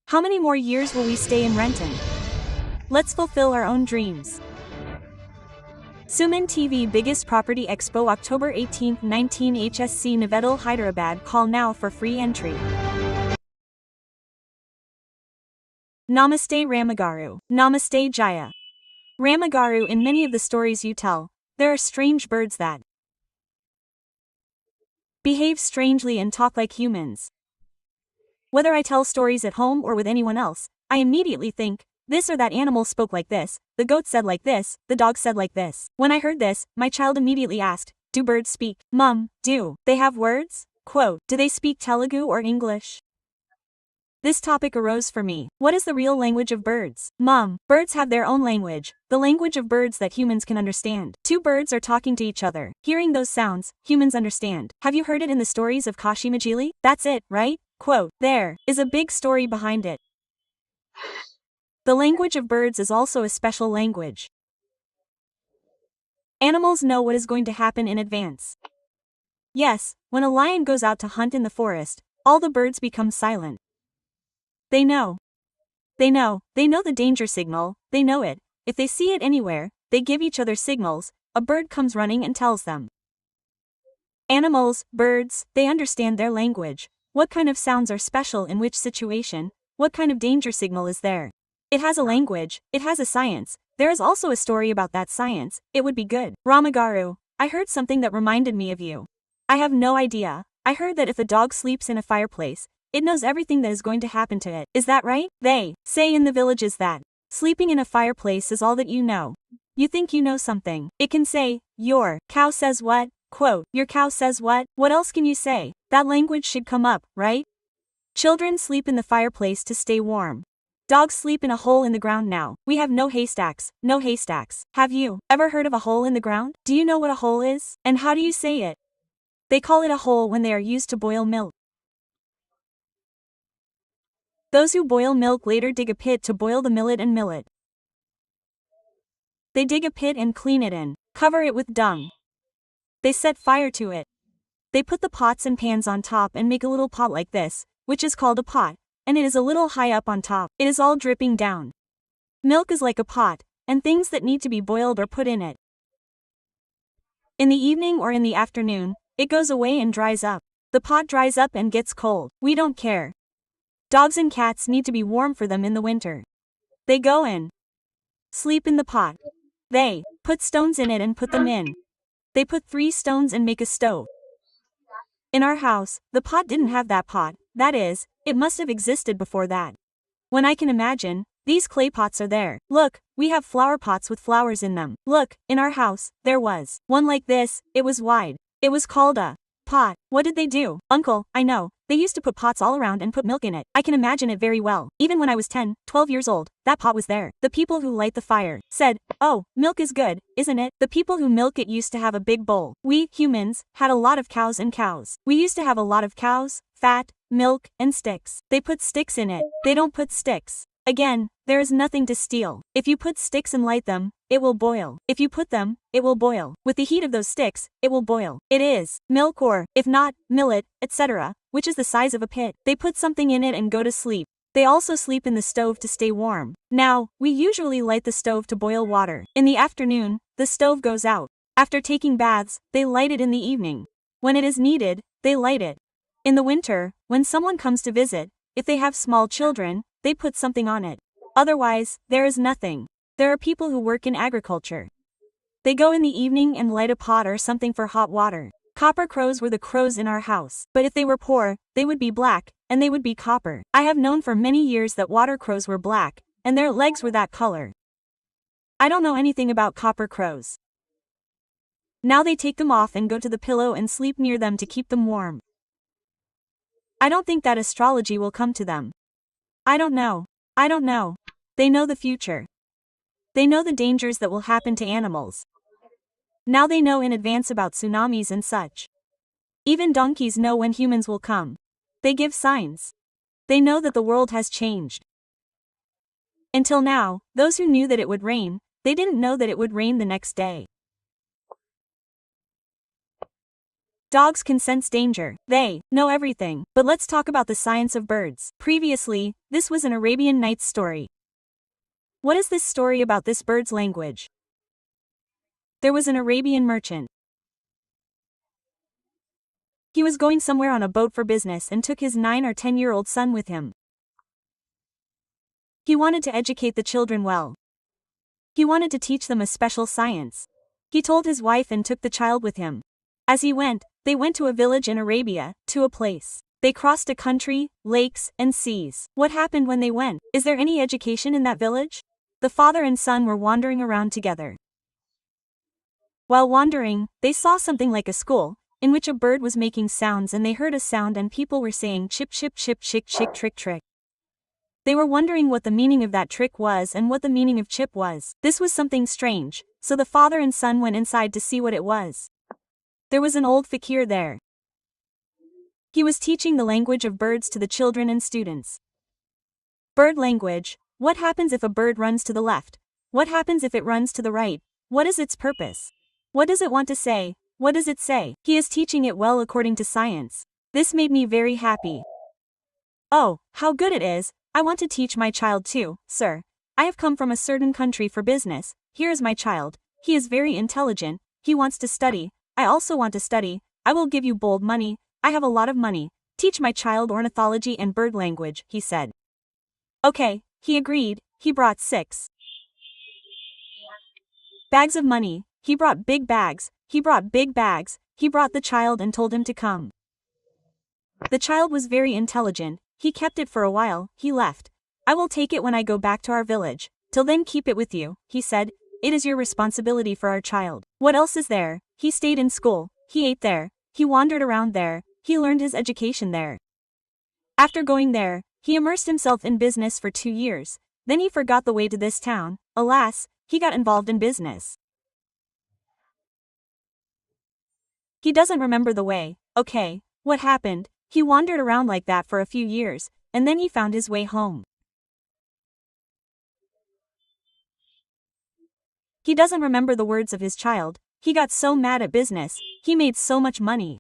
How many more years will we stay in Renton? Let's fulfill our own dreams. SumanTV Biggest Property Expo October 18, 19 HSC Navedal Hyderabad. Call now for free entry. Namaste Ramagaru. Namaste Jaya. Ramagaru, in many of the stories you tell, there are strange birds that behave strangely and talk like humans. Whether I tell stories at home or with anyone else, I immediately think, this or that animal spoke like this, the goat said like this, the dog said like this. When I heard this, my child immediately asked, do birds speak? Mom, do they have words? Quote, do they speak Telugu or English? This topic arose for me. What is the real language of birds? Mom, birds have their own language, the language of birds that humans can understand. Two birds are talking to each other. Hearing those sounds, humans understand. Have you heard it in the stories of Kashi Majili? That's it, right? Quote, there is a big story behind it. The language of birds is also a special language. Animals know what is going to happen in advance. Yes, when a lion goes out to hunt in the forest, all the birds become silent. They know. They know the danger signal, they know it. If they see it anywhere, they give each other signals, a bird comes running and tells them. Animals, birds, they understand their language. What kind of sounds are special in which situation? What kind of danger signal is there? It has a language, it has a science. There is also a story about that science. It would be good. Ramagaru, I heard something that reminded me of you. I have no idea. I heard that if a dog sleeps in a fireplace, it knows everything that is going to happen to it. Is that right? They say in the villages that sleeping in a fireplace is all that you know. You think you know something. It can say, your cow says what? Quote, your cow says what? What else can you say? That language should come up, right? Children sleep in the fireplace to stay warm. Dogs sleep in a hole in the ground now. We have no haystacks, no haystacks. Have you ever heard of a hole in the ground? Do you know what a hole is? And how do you say it? They call it a hole when they are used to boil milk. Those who boil milk later dig a pit to boil the millet and mill it. They dig a pit and clean it and cover it with dung. They set fire to it. They put the pots and pans on top and make a little pot like this, which is called a pot, and it is a little high up on top. It is all dripping down. Milk is like a pot, and things that need to be boiled are put in it. In the evening or in the afternoon, it goes away and dries up. The pot dries up and gets cold. We don't care. Dogs and cats need to be warm for them in the winter. They go and sleep in the pot. They put stones in it and put them in. They put 3 stones and make a stove. In our house, the pot didn't have that pot, that is, it must have existed before that. When I can imagine, these clay pots are there. Look, we have flower pots with flowers in them. Look, in our house, there was one like this, it was wide. It was called a pot. What did they do? Uncle, I know. They used to put pots all around and put milk in it. I can imagine it very well. Even when I was 10, 12 years old, that pot was there. The people who light the fire said, oh, milk is good, isn't it? The people who milk it used to have a big bowl. We, humans, had a lot of cows and cows. We used to have a lot of cows, fat, milk, and sticks. They put sticks in it. They don't put sticks. Again, there is nothing to steal. If you put sticks and light them, it will boil. If you put them, it will boil. With the heat of those sticks, it will boil. It is milk or, if not, millet, etc., which is the size of a pit. They put something in it and go to sleep. They also sleep in the stove to stay warm. Now, we usually light the stove to boil water. In the afternoon, the stove goes out. After taking baths, they light it in the evening. When it is needed, they light it. In the winter, when someone comes to visit, if they have small children, they put something on it. Otherwise, there is nothing. There are people who work in agriculture. They go in the evening and light a pot or something for hot water. Copper crows were the crows in our house. But if they were poor, they would be black, and they would be copper. I have known for many years that water crows were black, and their legs were that color. I don't know anything about copper crows. Now they take them off and go to the pillow and sleep near them to keep them warm. I don't think that astrology will come to them. I don't know. I don't know. They know the future. They know the dangers that will happen to animals. Now they know in advance about tsunamis and such. Even donkeys know when humans will come. They give signs. They know that the world has changed. Until now, those who knew that it would rain, they didn't know that it would rain the next day. Dogs can sense danger. They know everything. But let's talk about the science of birds. Previously, this was an Arabian Nights story. What is this story about this bird's language? There was an Arabian merchant. He was going somewhere on a boat for business and took his 9 or 10-year-old son with him. He wanted to educate the children well. He wanted to teach them a special science. He told his wife and took the child with him. As he went, they went to a village in Arabia, to a place. They crossed a country, lakes, and seas. What happened when they went? Is there any education in that village? The father and son were wandering around together. While wandering, they saw something like a school, in which a bird was making sounds, and they heard a sound and people were saying chip chip chip chick chick trick trick. They were wondering what the meaning of that trick was and what the meaning of chip was. This was something strange, so the father and son went inside to see what it was. There was an old fakir there. He was teaching the language of birds to the children and students. Bird language. What happens if a bird runs to the left? What happens if it runs to the right? What is its purpose? What does it want to say? What does it say? He is teaching it well according to science. This made me very happy. Oh, how good it is. I want to teach my child too, sir. I have come from a certain country for business. Here is my child. He is very intelligent. He wants to study. I also want to study. I will give you bold money. I have a lot of money. Teach my child ornithology and bird language, he said. Okay, he agreed. He brought 6 bags of money. He brought big bags. He brought big bags. He brought the child and told him to come. The child was very intelligent. He kept it for a while. He left. I will take it when I go back to our village. Till then keep it with you, he said. It is your responsibility for our child. What else is there? He stayed in school. He ate there. He wandered around there. He learned his education there. After going there, he immersed himself in business for 2 years. Then he forgot the way to this town. Alas, he got involved in business. He doesn't remember the way. Okay, what happened? He wandered around like that for a few years, and then he found his way home. He doesn't remember the words of his child. He got so mad at business. He made so much money.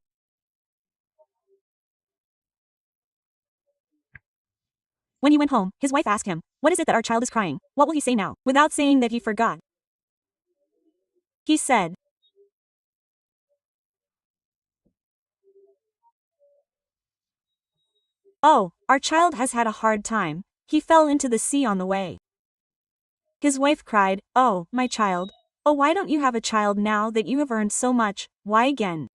When he went home, his wife asked him, "What is it that our child is crying? What will he say now?" Without saying that he forgot. He said, "Oh, our child has had a hard time. He fell into the sea on the way." His wife cried, "Oh, my child. Oh, why don't you have a child now that you have earned so much? Why again?"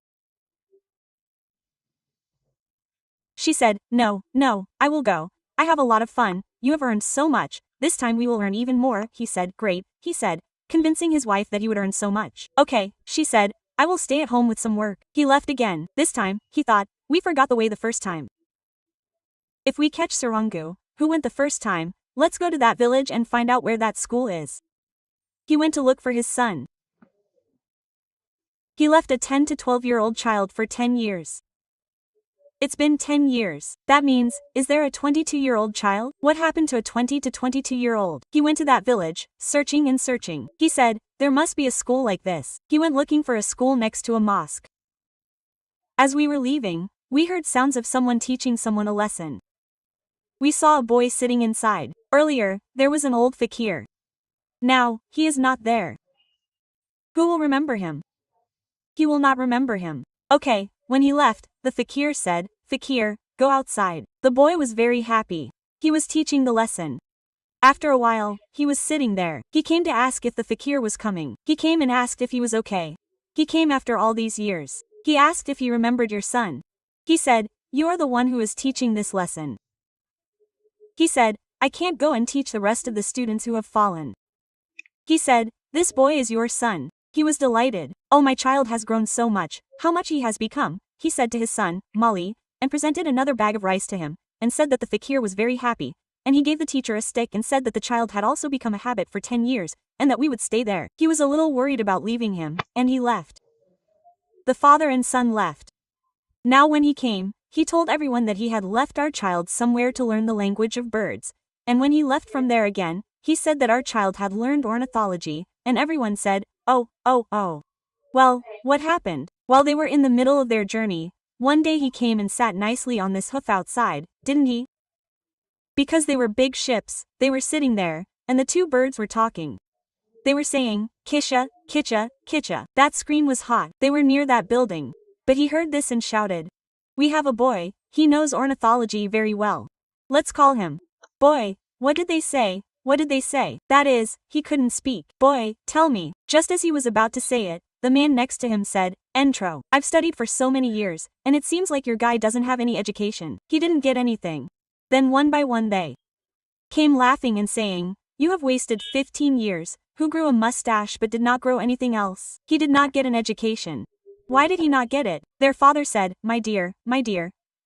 She said, "No, no, I will go. I have a lot of fun. You have earned so much. This time we will earn even more," he said. "Great," he said, convincing his wife that he would earn so much. "Okay," she said, "I will stay at home with some work." He left again. This time, he thought, we forgot the way the first time. If we catch Sarangu, who went the first time, let's go to that village and find out where that school is. He went to look for his son. He left a 10 to 12-year-old child for 10 years. It's been 10 years. That means, is there a 22-year-old child? What happened to a 20 to 22-year-old? He went to that village, searching and searching. He said, there must be a school like this. He went looking for a school next to a mosque. As we were leaving, we heard sounds of someone teaching someone a lesson. We saw a boy sitting inside. Earlier, there was an old fakir. Now, he is not there. Who will remember him? He will not remember him. Okay, when he left, the fakir said, "Fakir, go outside." The boy was very happy. He was teaching the lesson. After a while, he was sitting there. He came to ask if the fakir was coming. He came and asked if he was okay. He came after all these years. He asked if he remembered your son. He said, "You are the one who is teaching this lesson." He said, "I can't go and teach the rest of the students who have fallen." He said, "This boy is your son." He was delighted. "Oh, my child has grown so much. How much he has become," he said to his son, Mali, and presented another bag of rice to him, and said that the fakir was very happy, and he gave the teacher a stick and said that the child had also become a habit for 10 years, and that we would stay there. He was a little worried about leaving him, and he left. The father and son left. Now when he came, he told everyone that he had left our child somewhere to learn the language of birds, and when he left from there again, he said that our child had learned ornithology, and everyone said, "Oh, oh, oh." Well, what happened? While they were in the middle of their journey, one day he came and sat nicely on this hoof outside, didn't he? Because they were big ships, they were sitting there, and the two birds were talking. They were saying, Kisha, Kitcha, Kitcha. That scream was hot. They were near that building. But he heard this and shouted. We have a boy, he knows ornithology very well. Let's call him. Boy, what did they say? What did they say? That is, he couldn't speak. Boy, tell me. Just as he was about to say it, the man next to him said, Entro. I've studied for so many years, and it seems like your guy doesn't have any education. He didn't get anything. Then one by one they came laughing and saying, You have wasted 15 years. Who grew a mustache but did not grow anything else? He did not get an education. Why did he not get it? Their father said, my dear,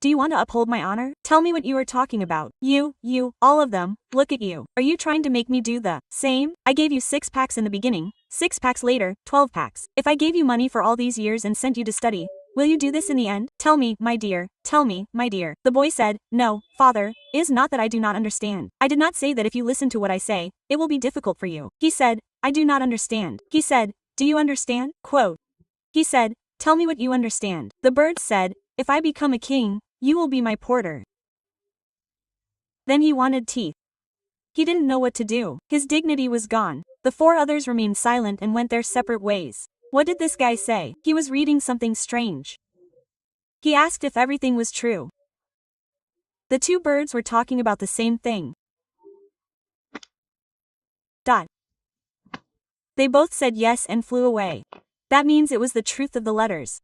do you want to uphold my honor? Tell me what you are talking about. You, all of them, look at you. Are you trying to make me do the same? I gave you 6 packs in the beginning, 6 packs later, 12 packs. If I gave you money for all these years and sent you to study, will you do this in the end? Tell me, my dear, tell me, my dear. The boy said, No, father, it is not that I do not understand. I did not say that if you listen to what I say, it will be difficult for you. He said, I do not understand. He said, Do you understand? Quote. He said, Tell me what you understand. The bird said, If I become a king, you will be my porter. Then he wanted teeth. He didn't know what to do. His dignity was gone. The 4 others remained silent and went their separate ways. What did this guy say? He was reading something strange. He asked if everything was true. The 2 birds were talking about the same thing. They both said yes and flew away. That means it was the truth of the letters.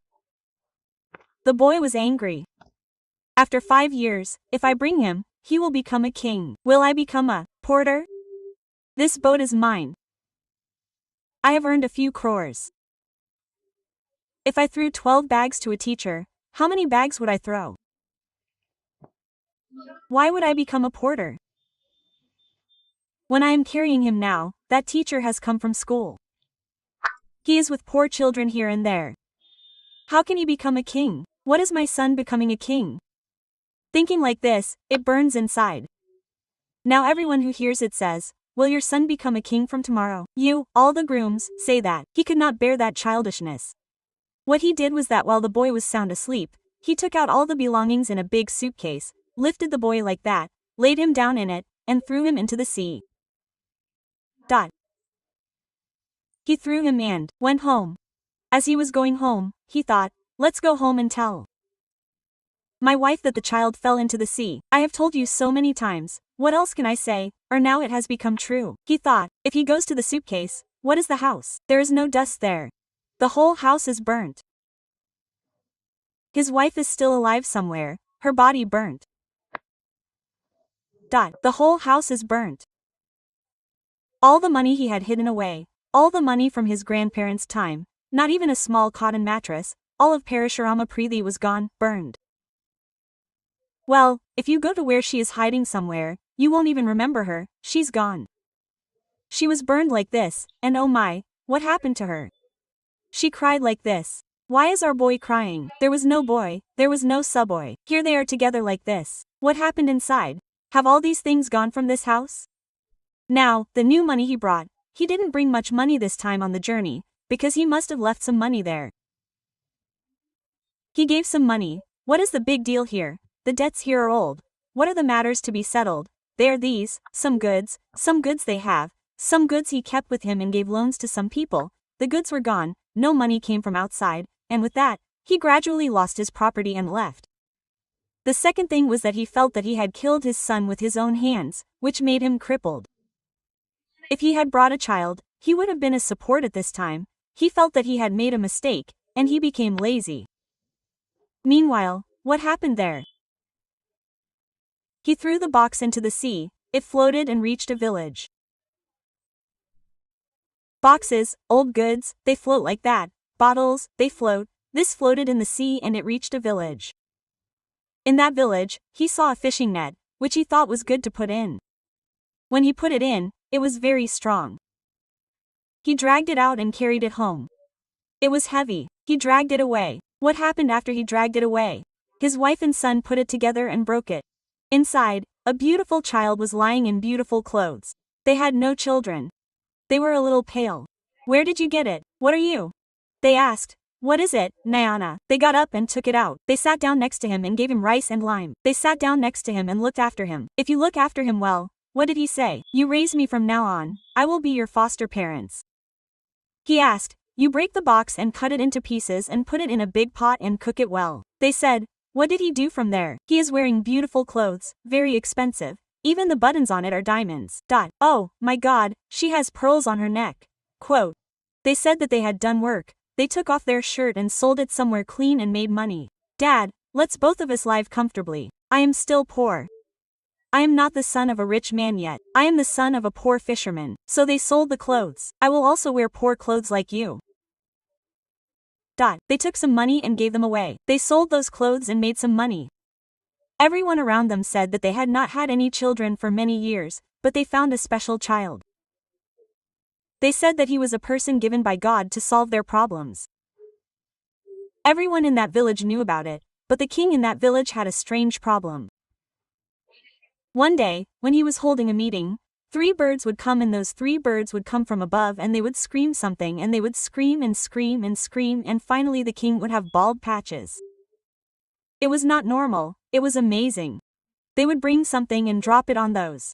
The boy was angry. After 5 years, if I bring him, he will become a king. Will I become a porter? This boat is mine. I have earned a few crores. If I threw 12 bags to a teacher, how many bags would I throw? Why would I become a porter? When I am carrying him now, that teacher has come from school. He is with poor children here and there. How can he become a king? What is my son becoming a king? Thinking like this, it burns inside. Now everyone who hears it says, Will your son become a king from tomorrow? You, all the grooms, say that. He could not bear that childishness. What he did was that while the boy was sound asleep, he took out all the belongings in a big suitcase, lifted the boy like that, laid him down in it, and threw him into the sea. He threw him and went home. As he was going home, he thought, Let's go home and tell my wife that the child fell into the sea. I have told you so many times, what else can I say, or now it has become true. He thought, if he goes to the suitcase, what is the house? There is no dust there. The whole house is burnt. His wife is still alive somewhere, her body burnt. The whole house is burnt. All the money he had hidden away, all the money from his grandparents' time, not even a small cotton mattress, all of Parashurama Preeti was gone, burned. Well, if you go to where she is hiding somewhere, you won't even remember her, she's gone. She was burned like this, and oh my, what happened to her? She cried like this. Why is our boy crying? There was no boy, there was no subboy. Here they are together like this. What happened inside? Have all these things gone from this house? Now, the new money he brought, he didn't bring much money this time on the journey, because he must have left some money there. He gave some money. What is the big deal here? The debts here are old. What are the matters to be settled? They are these, some goods they have, some goods he kept with him and gave loans to some people. The goods were gone, no money came from outside, and with that, he gradually lost his property and left. The second thing was that he felt that he had killed his son with his own hands, which made him crippled. If he had brought a child, he would have been a support at this time. He felt that he had made a mistake, and he became lazy. Meanwhile, what happened there? He threw the box into the sea, it floated and reached a village. Boxes, old goods, they float like that. Bottles, they float. This floated in the sea and it reached a village. In that village, he saw a fishing net, which he thought was good to put in. When he put it in, it was very strong. He dragged it out and carried it home. It was heavy. He dragged it away. What happened after he dragged it away? His wife and son put it together and broke it. Inside, a beautiful child was lying in beautiful clothes. They had no children. They were a little pale. Where did you get it? What are you? They asked. What is it, Nayana? They got up and took it out. They sat down next to him and gave him rice and lime. They sat down next to him and looked after him. If you look after him well, what did he say? You raise me from now on. I will be your foster parents. He asked, you break the box and cut it into pieces and put it in a big pot and cook it well. They said, what did he do from there? He is wearing beautiful clothes, very expensive. Even the buttons on it are diamonds. Oh, my God, she has pearls on her neck. Quote. They said that they had done work. They took off their shirt and sold it somewhere clean and made money. Dad, let's both of us live comfortably. I am still poor. I am not the son of a rich man yet. I am the son of a poor fisherman. So they sold the clothes. I will also wear poor clothes like you. They took some money and gave them away. They sold those clothes and made some money. Everyone around them said that they had not had any children for many years, but they found a special child. They said that he was a person given by God to solve their problems. Everyone in that village knew about it, but the king in that village had a strange problem. One day, when he was holding a meeting, 3 birds would come and those 3 birds would come from above and they would scream something and they would scream and scream and scream and finally the king would have bald patches. It was not normal, it was amazing. They would bring something and drop it on those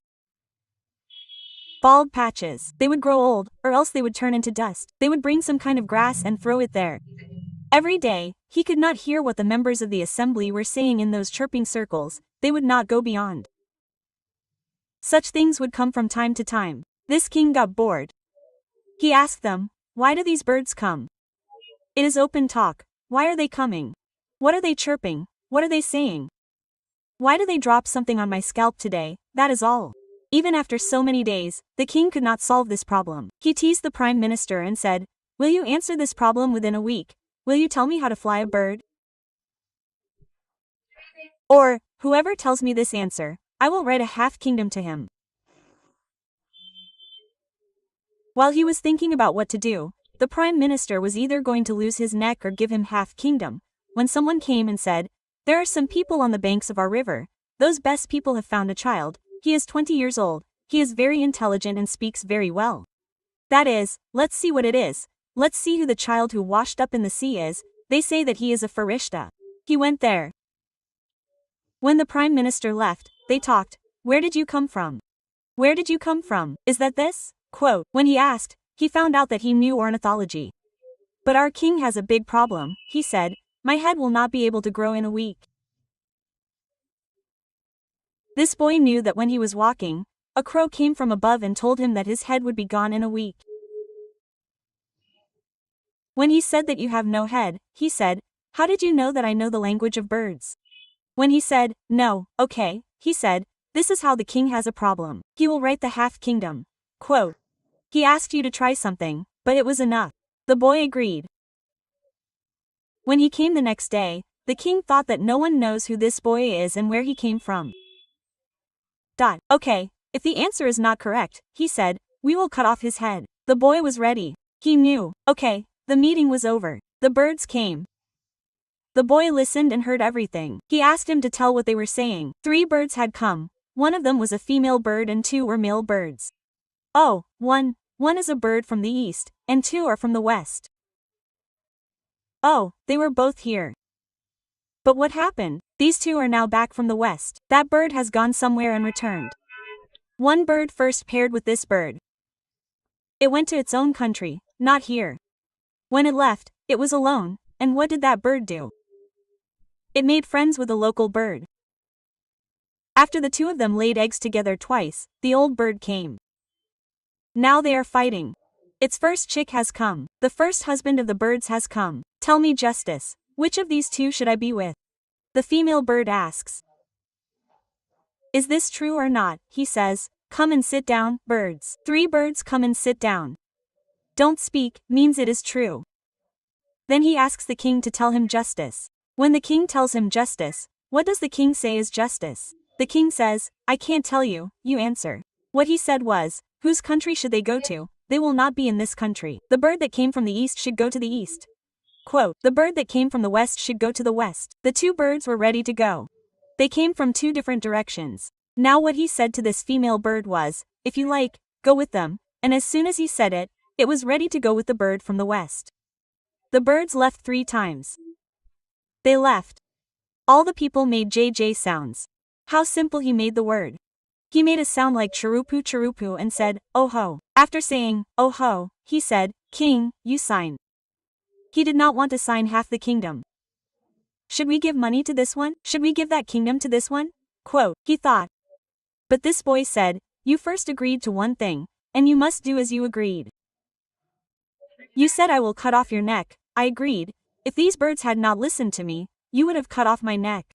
bald patches. They would grow old, or else they would turn into dust. They would bring some kind of grass and throw it there. Every day, he could not hear what the members of the assembly were saying in those chirping circles. They would not go beyond. Such things would come from time to time. This king got bored. He asked them, why do these birds come? It is open talk. Why are they coming? What are they chirping? What are they saying? Why do they drop something on my scalp today? That is all. Even after so many days, the king could not solve this problem. He teased the prime minister and said, will you answer this problem within a week? Will you tell me how to fly a bird? Or, whoever tells me this answer, I will write a half-kingdom to him. While he was thinking about what to do, the prime minister was either going to lose his neck or give him half-kingdom, when someone came and said, there are some people on the banks of our river. Those best people have found a child. He is 20 years old. He is very intelligent and speaks very well. That is, let's see what it is. Let's see who the child who washed up in the sea is. They say that he is a farishta. He went there. When the prime minister left, they talked. Where did you come from? Where did you come from? Is that this? Quote. When he asked, he found out that he knew ornithology. But our king has a big problem, he said. My head will not be able to grow in a week. This boy knew that when he was walking, a crow came from above and told him that his head would be gone in a week. When he said that you have no head, he said, how did you know that I know the language of birds? When he said, no, okay, he said, this is how the king has a problem. He will write the half-kingdom. Quote. He asked you to try something, but it was enough. The boy agreed. When he came the next day, the king thought that no one knows who this boy is and where he came from. Okay, if the answer is not correct, he said, we will cut off his head. The boy was ready. He knew. Okay, the meeting was over. The birds came. The boy listened and heard everything. He asked him to tell what they were saying. 3 birds had come. One of them was a female bird and 2 were male birds. Oh, one is a bird from the east, and 2 are from the west. Oh, they were both here. But what happened? These 2 are now back from the west. That bird has gone somewhere and returned. One bird first paired with this bird. It went to its own country, not here. When it left, it was alone, and what did that bird do? It made friends with a local bird. After the 2 of them laid eggs together twice, the old bird came. Now they are fighting. Its first chick has come. The first husband of the birds has come. Tell me justice. Which of these 2 should I be with? The female bird asks. Is this true or not? He says, come and sit down, birds. 3 birds come and sit down. Don't speak, means it is true. Then he asks the king to tell him justice. When the king tells him justice, what does the king say is justice? The king says, I can't tell you, you answer. What he said was, whose country should they go to? They will not be in this country. The bird that came from the east should go to the east. Quote, the bird that came from the west should go to the west. The 2 birds were ready to go. They came from 2 different directions. Now what he said to this female bird was, if you like, go with them, and as soon as he said it, it was ready to go with the bird from the west. The birds left 3 times. They left. All the people made JJ sounds. How simple he made the word. He made a sound like charupu charupu and said, oh ho. After saying, oh ho, he said, King, you sign. He did not want to sign half the kingdom. Should we give money to this one? Should we give that kingdom to this one? Quote, he thought. But this boy said, you first agreed to one thing, and you must do as you agreed. You said I will cut off your neck, I agreed. If these birds had not listened to me, you would have cut off my neck.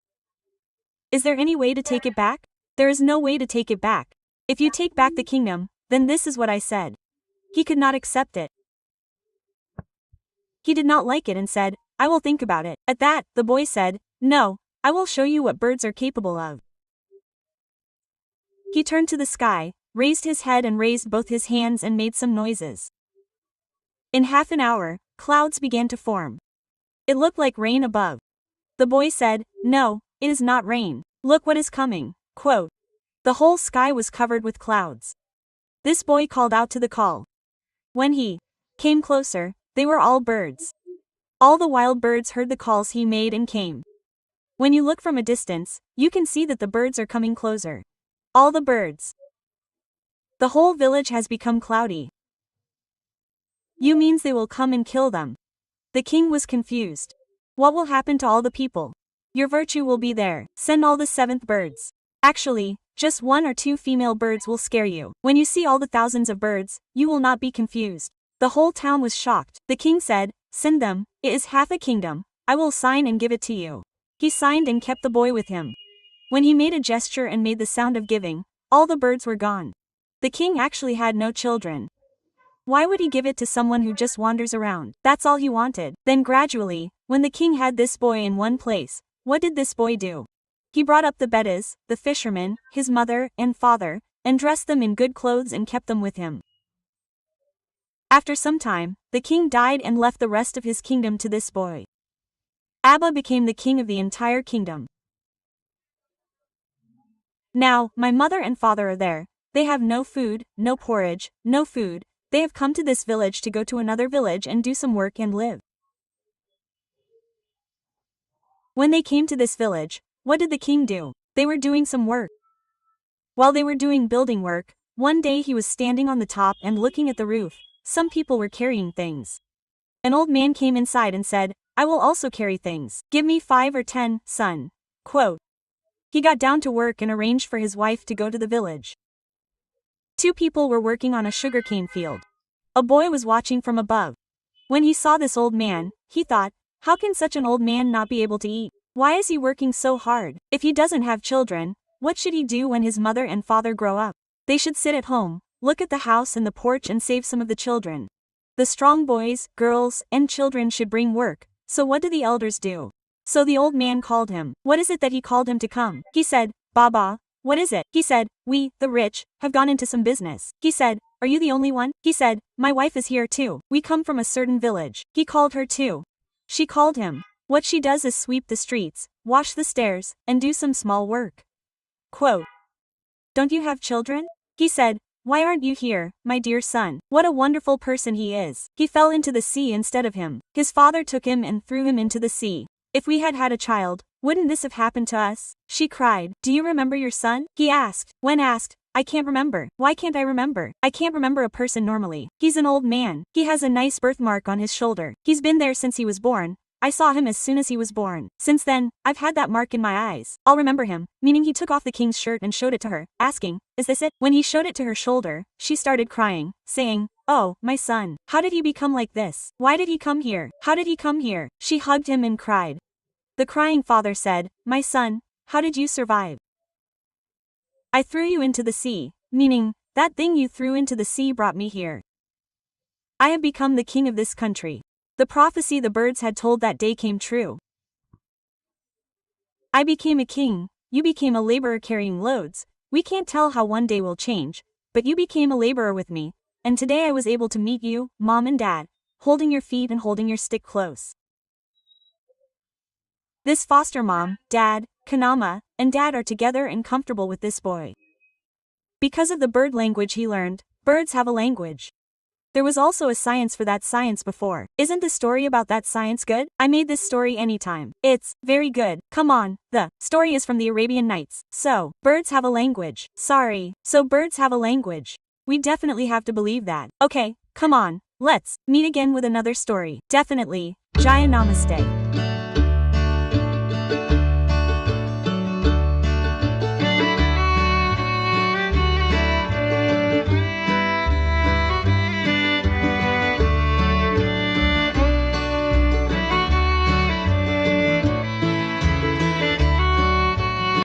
Is there any way to take it back? There is no way to take it back. If you take back the kingdom, then this is what I said. He could not accept it. He did not like it and said, I will think about it. At that, the boy said, no, I will show you what birds are capable of. He turned to the sky, raised his head and raised both his hands and made some noises. In half an hour, clouds began to form. It looked like rain above. The boy said, no, it is not rain. Look what is coming. Quote, the whole sky was covered with clouds. This boy called out to the call. When he came closer, they were all birds. All the wild birds heard the calls he made and came. When you look from a distance, you can see that the birds are coming closer. All the birds. The whole village has become cloudy. You means they will come and kill them. The king was confused. What will happen to all the people? Your virtue will be there. Send all the 7th birds. Actually, just 1 or 2 female birds will scare you. When you see all the thousands of birds, you will not be confused. The whole town was shocked. The king said, send them, it is half a kingdom, I will sign and give it to you. He signed and kept the boy with him. When he made a gesture and made the sound of giving, all the birds were gone. The king actually had no children. Why would he give it to someone who just wanders around? That's all he wanted. Then gradually, when the king had this boy in one place, what did this boy do? He brought up the Beddas, the fishermen, his mother and father, and dressed them in good clothes and kept them with him. After some time, the king died and left the rest of his kingdom to this boy. Abba became the king of the entire kingdom. Now, my mother and father are there. They have no food, no porridge, no food. They have come to this village to go to another village and do some work and live. When they came to this village, what did the king do? They were doing some work. While they were doing building work, one day he was standing on the top and looking at the roof. Some people were carrying things. An old man came inside and said, I will also carry things. Give me 5 or 10, son. Quote. He got down to work and arranged for his wife to go to the village. 2 people were working on a sugarcane field. A boy was watching from above. When he saw this old man, he thought, how can such an old man not be able to eat? Why is he working so hard? If he doesn't have children, what should he do when his mother and father grow up? They should sit at home, look at the house and the porch and save some of the children. The strong boys, girls, and children should bring work. So what do the elders do? So the old man called him. What is it that he called him to come? He said, Baba, what is it? He said, we, the rich, have gone into some business. He said, are you the only one? He said, my wife is here too. We come from a certain village. He called her too. She called him. What she does is sweep the streets, wash the stairs, and do some small work. Quote. Don't you have children? He said, why aren't you here, my dear son? What a wonderful person he is. He fell into the sea instead of him. His father took him and threw him into the sea. If we had had a child, wouldn't this have happened to us? She cried. Do you remember your son? He asked. When asked, I can't remember. Why can't I remember? I can't remember a person normally. He's an old man. He has a nice birthmark on his shoulder. He's been there since he was born. I saw him as soon as he was born. Since then, I've had that mark in my eyes. I'll remember him. Meaning he took off the king's shirt and showed it to her, asking, is this it? When he showed it to her shoulder, she started crying, saying, oh, my son. How did he become like this? Why did he come here? How did he come here? She hugged him and cried. The crying father said, my son, how did you survive? I threw you into the sea, meaning, that thing you threw into the sea brought me here. I have become the king of this country. The prophecy the birds had told that day came true. I became a king, you became a laborer carrying loads. We can't tell how one day will change, but you became a laborer with me, and today I was able to meet you, mom and dad, holding your feet and holding your stick close. This foster mom, dad, Kanama, and dad are together and comfortable with this boy. Because of the bird language he learned, birds have a language. There was also a science for that science before. Isn't the story about that science good? I made this story anytime. It's very good. Come on. The story is from the Arabian Nights. So, birds have a language. Sorry. So birds have a language. We definitely have to believe that. Okay, come on. Let's meet again with another story. Definitely. Jaya Namaste.